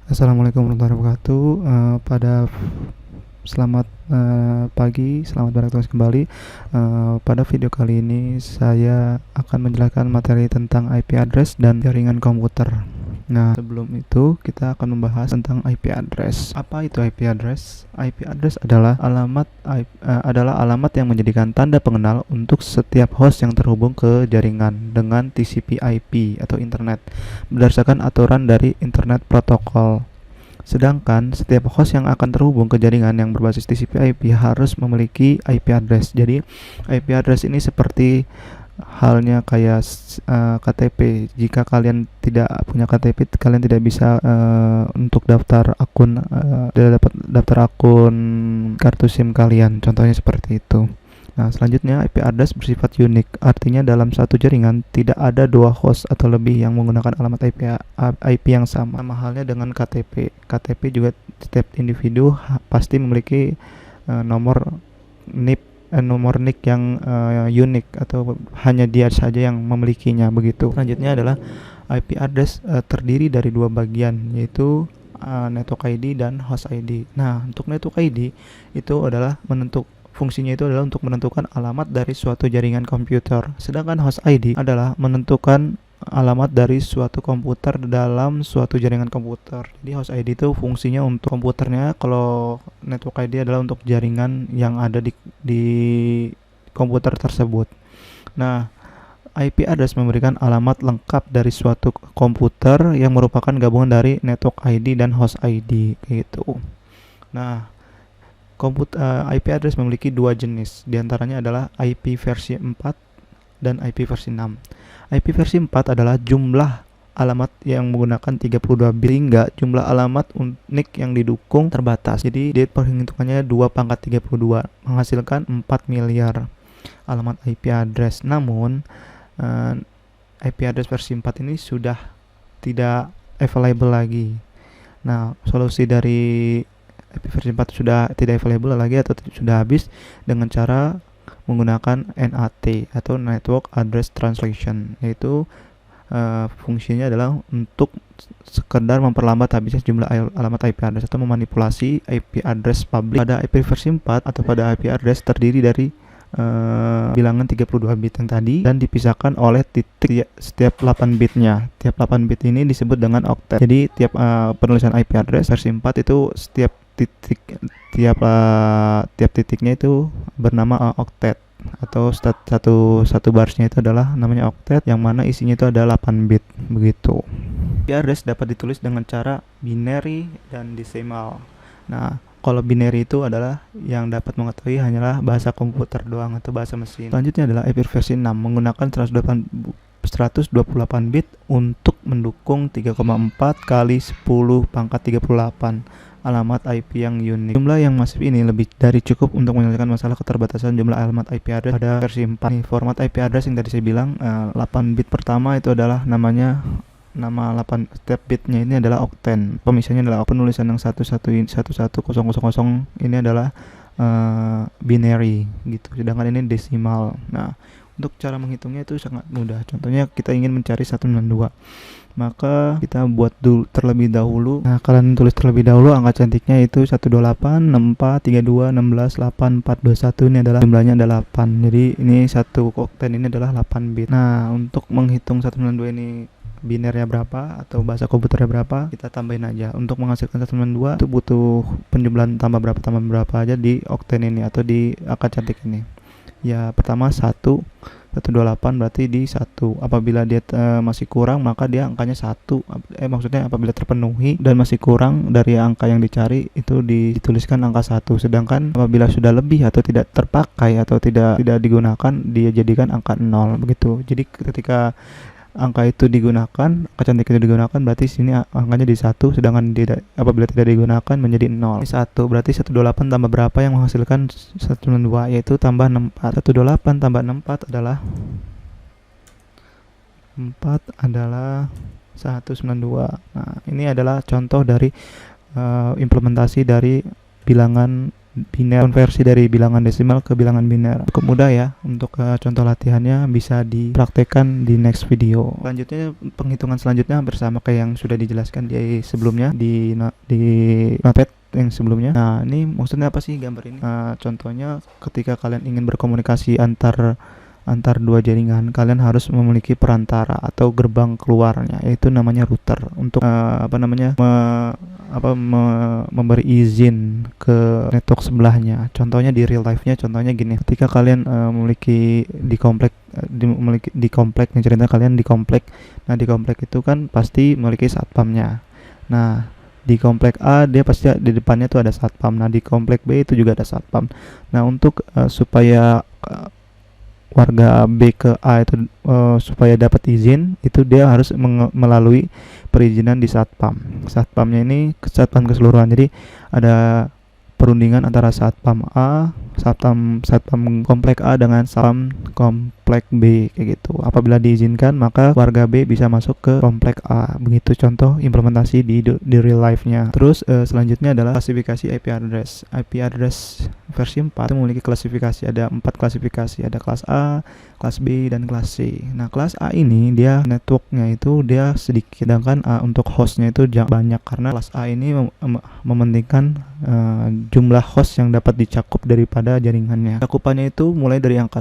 Assalamualaikum warahmatullahi wabarakatuh. Selamat pagi, selamat beraktivitas kembali. Pada video kali ini saya akan menjelaskan materi tentang IP address dan jaringan komputer. Nah, sebelum itu kita akan membahas tentang IP address. Apa itu IP address? IP address adalah alamat yang menjadikan tanda pengenal untuk setiap host yang terhubung ke jaringan dengan TCP/IP atau internet berdasarkan aturan dari Internet Protocol. Sedangkan setiap host yang akan terhubung ke jaringan yang berbasis TCP/IP harus memiliki IP address. Jadi IP address ini seperti halnya kayak KTP. Jika kalian tidak punya KTP, kalian tidak bisa untuk daftar akun, tidak dapat daftar akun kartu SIM kalian. Contohnya seperti itu. Nah, selanjutnya IP address bersifat unik. Artinya dalam satu jaringan tidak ada dua host atau lebih yang menggunakan alamat IP yang sama. Sama halnya dengan KTP. KTP juga setiap individu pasti memiliki nomor NIC yang unik atau hanya dia saja yang memilikinya begitu. Selanjutnya adalah IP address terdiri dari dua bagian, yaitu network ID dan host ID. Nah, untuk network ID itu adalah fungsinya itu adalah untuk menentukan alamat dari suatu jaringan komputer. Sedangkan host ID adalah menentukan alamat dari suatu komputer dalam suatu jaringan komputer. Jadi host ID itu fungsinya untuk komputernya, kalau network ID adalah untuk jaringan yang ada di komputer tersebut. Nah, IP address memberikan alamat lengkap dari suatu komputer yang merupakan gabungan dari network ID dan host ID gitu. Nah, IP address memiliki dua jenis, diantaranya adalah IP versi 4 dan IP versi 6. IP versi 4 adalah jumlah alamat yang menggunakan 32 bit hingga jumlah alamat unik yang didukung terbatas. Jadi dia perhitungannya 2 × 32 menghasilkan 4 miliar alamat IP address. Namun IP address versi 4 ini sudah tidak available lagi. Nah, solusi dari IP versi 4 sudah tidak available lagi atau sudah habis dengan cara menggunakan NAT atau Network Address Translation, yaitu fungsinya adalah untuk sekedar memperlambat habisnya jumlah alamat IP address atau memanipulasi IP address publik. Pada IP versi 4 atau pada IP address terdiri dari bilangan 32 bit yang tadi dan dipisahkan oleh titik setiap 8 bitnya. Tiap 8 bit ini disebut dengan oktet. Jadi tiap penulisan IP address versi 4 itu tiap titiknya itu bernama oktet, atau satu barsnya itu adalah namanya oktet, yang mana isinya itu ada 8 bit begitu. IP address dapat ditulis dengan cara binary dan decimal. Nah, kalau binary itu adalah yang dapat mengetahui hanyalah bahasa komputer doang atau bahasa mesin. Selanjutnya adalah IP versi 6 menggunakan 128 bit untuk mendukung 3,4 kali 10⁻38 alamat IP yang unik. Jumlah yang masif ini lebih dari cukup untuk menyelesaikan masalah keterbatasan jumlah alamat IP address pada versi 4. Nih, format IP address yang tadi saya bilang, 8 bit pertama itu adalah nama 8, setiap bitnya ini adalah okten. Pemisahnya adalah penulisan yang 1100 ini adalah binary gitu. Sedangkan ini desimal. Nah, untuk cara menghitungnya itu sangat mudah. Contohnya kita ingin mencari 192. Maka kita buat terlebih dahulu. Nah, kalian tulis terlebih dahulu angka cantiknya itu 128 64 32 16 8 4 21. Ini adalah jumlahnya adalah 8. Jadi ini satu okten ini adalah 8 bit. Nah, untuk menghitung 192 ini binernya berapa atau bahasa komputernya berapa, kita tambahin aja. Untuk menghasilkan 192 itu butuh penjumlahan tambah berapa aja di okten ini atau di angka cantik ini. Ya, pertama 128 berarti di 1. Apabila dia masih kurang, maka dia angkanya 1. Maksudnya apabila terpenuhi dan masih kurang dari angka yang dicari, itu dituliskan angka 1. Sedangkan apabila sudah lebih atau tidak terpakai atau tidak digunakan, dia jadikan angka 0 begitu. Jadi ketika angka itu digunakan, angka cantik itu digunakan, berarti sini angkanya di 1, sedangkan apabila tidak digunakan menjadi 0. Ini 1, berarti 128 tambah berapa yang menghasilkan 192, yaitu tambah 64. 128 tambah 64 adalah 192. Nah, ini adalah contoh dari implementasi dari bilangan biner, konversi dari bilangan desimal ke bilangan biner. Cukup mudah ya. Untuk contoh latihannya bisa dipraktekkan di next video. Selanjutnya, penghitungan selanjutnya hampir sama kayak yang sudah dijelaskan di sebelumnya di notepad yang sebelumnya. Nah, ini maksudnya apa sih gambar ini? Contohnya ketika kalian ingin berkomunikasi antar dua jaringan, kalian harus memiliki perantara atau gerbang keluarnya, yaitu namanya router untuk memberi izin ke network sebelahnya. Contohnya di real life-nya, contohnya gini, ketika kalian memiliki di komplek yang cerita kalian di komplek. Nah, di komplek itu kan pasti memiliki satpamnya. Nah, di komplek A dia pasti di depannya tuh ada satpam. Nah, di komplek B itu juga ada satpam. Nah, untuk supaya warga B ke A itu supaya dapat izin, itu dia harus melalui perizinan di satpam. Satpamnya ini satpam keseluruhan. Jadi ada perundingan antara satpam A, satpam komplek A dengan satpam komplek B kayak gitu. Apabila diizinkan, maka warga B bisa masuk ke komplek A. Begitu contoh implementasi di real life-nya. Terus selanjutnya adalah klasifikasi IP address. IP address versi 4 itu memiliki klasifikasi, ada 4 klasifikasi, ada kelas A, kelas B, dan kelas C. Nah, kelas A ini dia networknya itu dia sedikit, sedangkan untuk hostnya itu banyak, karena kelas A ini mementingkan jumlah host yang dapat dicakup daripada jaringannya. Cakupannya itu mulai dari angka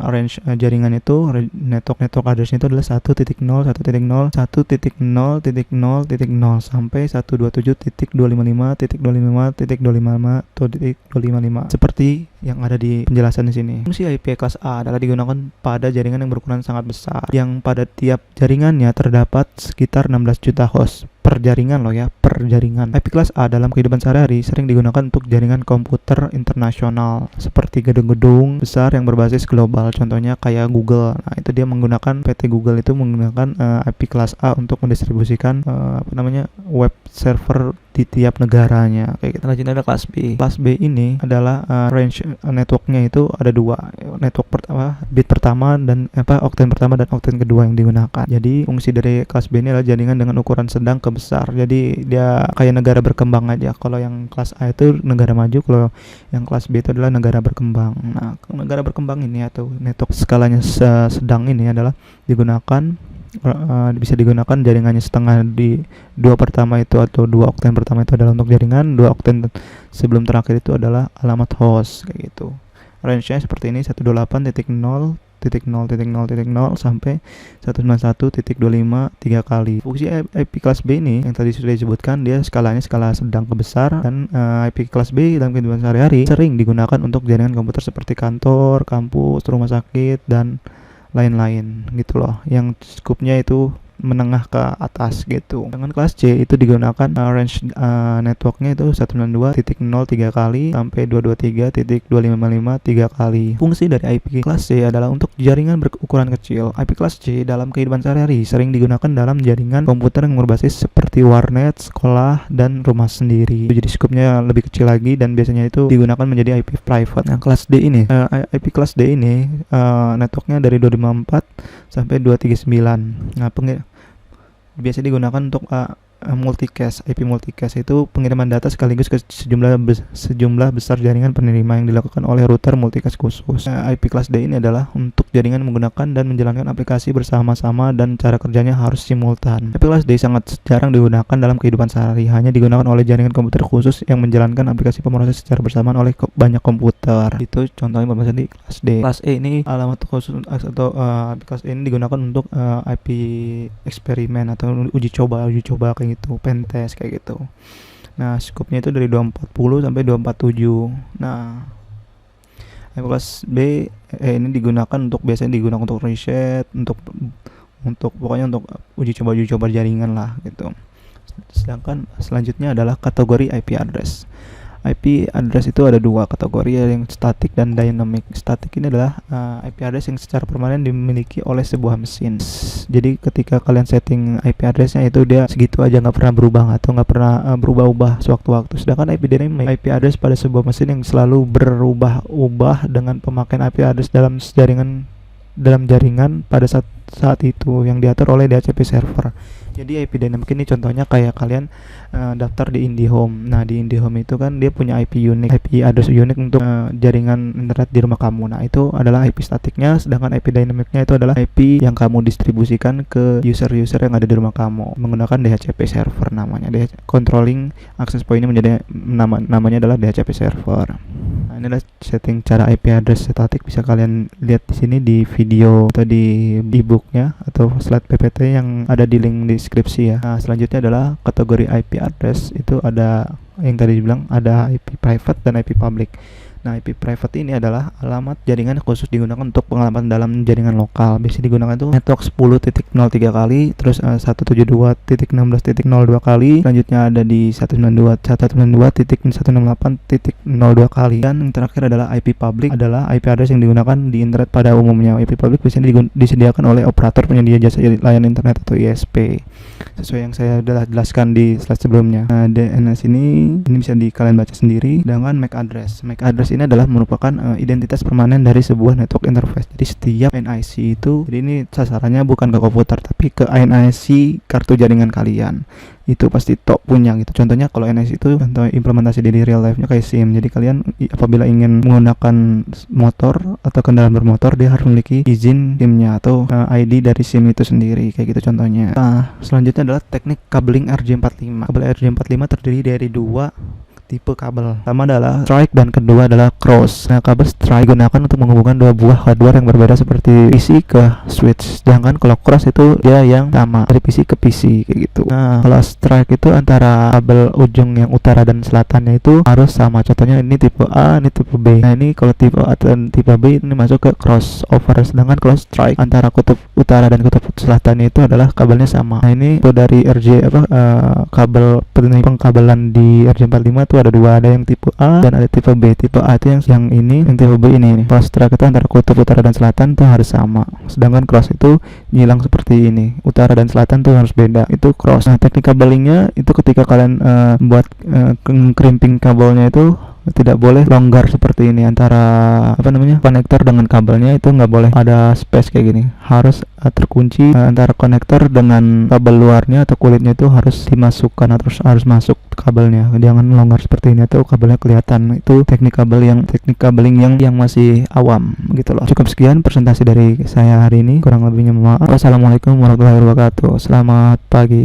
range jaringan itu, network addressnya itu adalah 1.0, 1.0, 1.0.0.0 sampai 127.255.255.255 seperti yang ada di penjelasan di sini. Fungsi IP kelas A adalah digunakan pada jaringan yang berukuran sangat besar, yang pada tiap jaringannya terdapat sekitar 16 juta host per jaringan loh ya, per jaringan. IP kelas A dalam kehidupan sehari-hari sering digunakan untuk jaringan komputer internasional seperti gedung-gedung besar yang berbasis global, contohnya kayak Google. Nah, itu dia menggunakan PT Google itu menggunakan IP kelas A untuk mendistribusikan web server di tiap negaranya kayak gitu. Selanjutnya ada kelas B. Kelas B ini adalah range networknya itu ada dua, network pertama, bit pertama dan okten pertama dan okten kedua yang digunakan. Jadi fungsi dari kelas B ini adalah jaringan dengan ukuran sedang ke besar. Jadi dia kayak negara berkembang aja. Kalau yang kelas A itu negara maju, kalau yang kelas B itu adalah negara berkembang. Nah, negara berkembang ini atau network skalanya sedang ini adalah digunakan bisa digunakan jaringannya setengah di dua pertama itu, atau dua okten pertama itu adalah untuk jaringan, dua okten sebelum terakhir itu adalah alamat host kayak gitu. Range-nya seperti ini, 128.0.0.0 sampai 191.25 3 kali. Fungsi IP kelas B ini yang tadi sudah disebutkan, dia skalanya skala sedang ke besar, dan IP kelas B dalam kehidupan sehari-hari sering digunakan untuk jaringan komputer seperti kantor, kampus, rumah sakit, dan lain-lain gitu loh, yang skupnya itu menengah ke atas gitu. Dengan kelas C itu digunakan range networknya itu 192.0 3 kali sampai 223.255 3 kali. Fungsi dari IP kelas C adalah untuk jaringan berukuran kecil. IP kelas C dalam kehidupan sehari-hari sering digunakan dalam jaringan komputer yang berbasis seperti warnet, sekolah, dan rumah sendiri. Jadi skupnya lebih kecil lagi dan biasanya itu digunakan menjadi IP private. Nah, kelas D ini IP kelas D ini networknya dari 254 sampai 239. Nah, biasa digunakan untuk multicast. IP multicast itu pengiriman data sekaligus ke sejumlah besar jaringan penerima yang dilakukan oleh router multicast khusus. IP kelas D ini adalah untuk jaringan menggunakan dan menjalankan aplikasi bersama-sama dan cara kerjanya harus simultan. IP kelas D sangat jarang digunakan dalam kehidupan sehari, hanya digunakan oleh jaringan komputer khusus yang menjalankan aplikasi pemrosesan secara bersamaan oleh banyak komputer. Itu contohnya pembahasan di kelas D. Kelas E ini alamat khusus atau IP kelas E ini digunakan untuk IP eksperimen atau uji coba kayak gitu, pentest kayak gitu. Nah, skupnya itu dari 240 sampai 247. Nah, kelas B ini biasanya digunakan untuk reset, untuk pokoknya untuk uji coba jaringan lah gitu. Sedangkan selanjutnya adalah kategori IP address. IP address itu ada dua kategori, yang statik dan dynamic. Statik ini adalah IP address yang secara permanen dimiliki oleh sebuah mesin. Jadi ketika kalian setting IP addressnya itu dia segitu aja, nggak pernah berubah atau nggak pernah berubah-ubah sewaktu-waktu. Sedangkan IP dynamic, IP address pada sebuah mesin yang selalu berubah-ubah dengan pemakaian IP address dalam jaringan dalam jaringan pada saat itu yang diatur oleh DHCP server. Jadi IP dynamic ini contohnya kayak kalian daftar di IndiHome. Nah, di IndiHome itu kan dia punya IP unik, IP address unik untuk jaringan internet di rumah kamu. Nah, itu adalah IP statiknya, sedangkan IP dynamicnya itu adalah IP yang kamu distribusikan ke user-user yang ada di rumah kamu menggunakan DHCP server namanya. Controlling access point ini menjadi namanya adalah DHCP server. Nah, ini adalah setting cara IP address statik, bisa kalian lihat di sini di video atau di ebooknya atau slide PPT yang ada di link deskripsi ya. Nah, selanjutnya adalah kategori IP address. Itu ada yang tadi dibilang ada IP private dan IP public. Nah, IP private ini adalah alamat jaringan khusus digunakan untuk pengalaman dalam jaringan lokal. Biasanya digunakan itu network 10.03 kali, terus 172.16.02 kali, selanjutnya ada di 192.168.02 kali, dan yang terakhir adalah IP public, adalah IP address yang digunakan di internet pada umumnya. IP public biasanya disediakan oleh operator penyedia jasa layanan internet atau ISP, sesuai yang saya sudah jelaskan di slide sebelumnya. Nah, DNS ini bisa kalian baca sendiri. Dengan MAC address ini adalah merupakan identitas permanen dari sebuah network interface. Jadi setiap NIC itu, jadi ini sasarannya bukan ke komputer tapi ke NIC kartu jaringan kalian. Itu pasti punya gitu. Contohnya kalau NIC itu contoh implementasi di real life-nya kayak SIM. Jadi kalian apabila ingin menggunakan motor atau kendaraan bermotor, dia harus memiliki izin SIM-nya atau ID dari SIM itu sendiri, kayak gitu contohnya. Nah, selanjutnya adalah teknik kabling RJ45. Kabel RJ45 terdiri dari dua tipe kabel. Pertama adalah strike dan kedua adalah cross. Nah, kabel strike digunakan untuk menghubungkan dua buah hardware yang berbeda seperti PC ke switch. Sedangkan kalau cross itu dia yang sama dari PC ke PC kayak gitu. Nah, kalau strike itu antara kabel ujung yang utara dan selatannya itu harus sama. Contohnya ini tipe A, ini tipe B. Nah, ini kalau tipe A dan tipe B ini masuk ke crossover. Sedangkan kalau strike antara kutub utara dan kutub selatannya itu adalah kabelnya sama. Nah, ini itu dari kabel pengkabelan di RJ45 itu ada dua, ada yang tipe A dan ada tipe B. Tipe A itu yang ini, yang tipe B ini. Cross strike itu antara kutub utara dan selatan itu harus sama. Sedangkan cross itu nyilang seperti ini, utara dan selatan tuh harus beda. Itu cross. Nah, teknik kabelingnya itu ketika kalian buat crimping kabelnya itu tidak boleh longgar seperti ini antara konektor dengan kabelnya, itu nggak boleh ada space kayak gini, harus terkunci antara konektor dengan kabel luarnya atau kulitnya itu harus dimasukkan atau harus masuk kabelnya, jangan longgar seperti ini atau kabelnya kelihatan. Itu teknik kabelling yang masih awam gitu loh. Cukup sekian presentasi dari saya hari ini, kurang lebihnya maaf. Wassalamualaikum warahmatullahi wabarakatuh. Selamat pagi.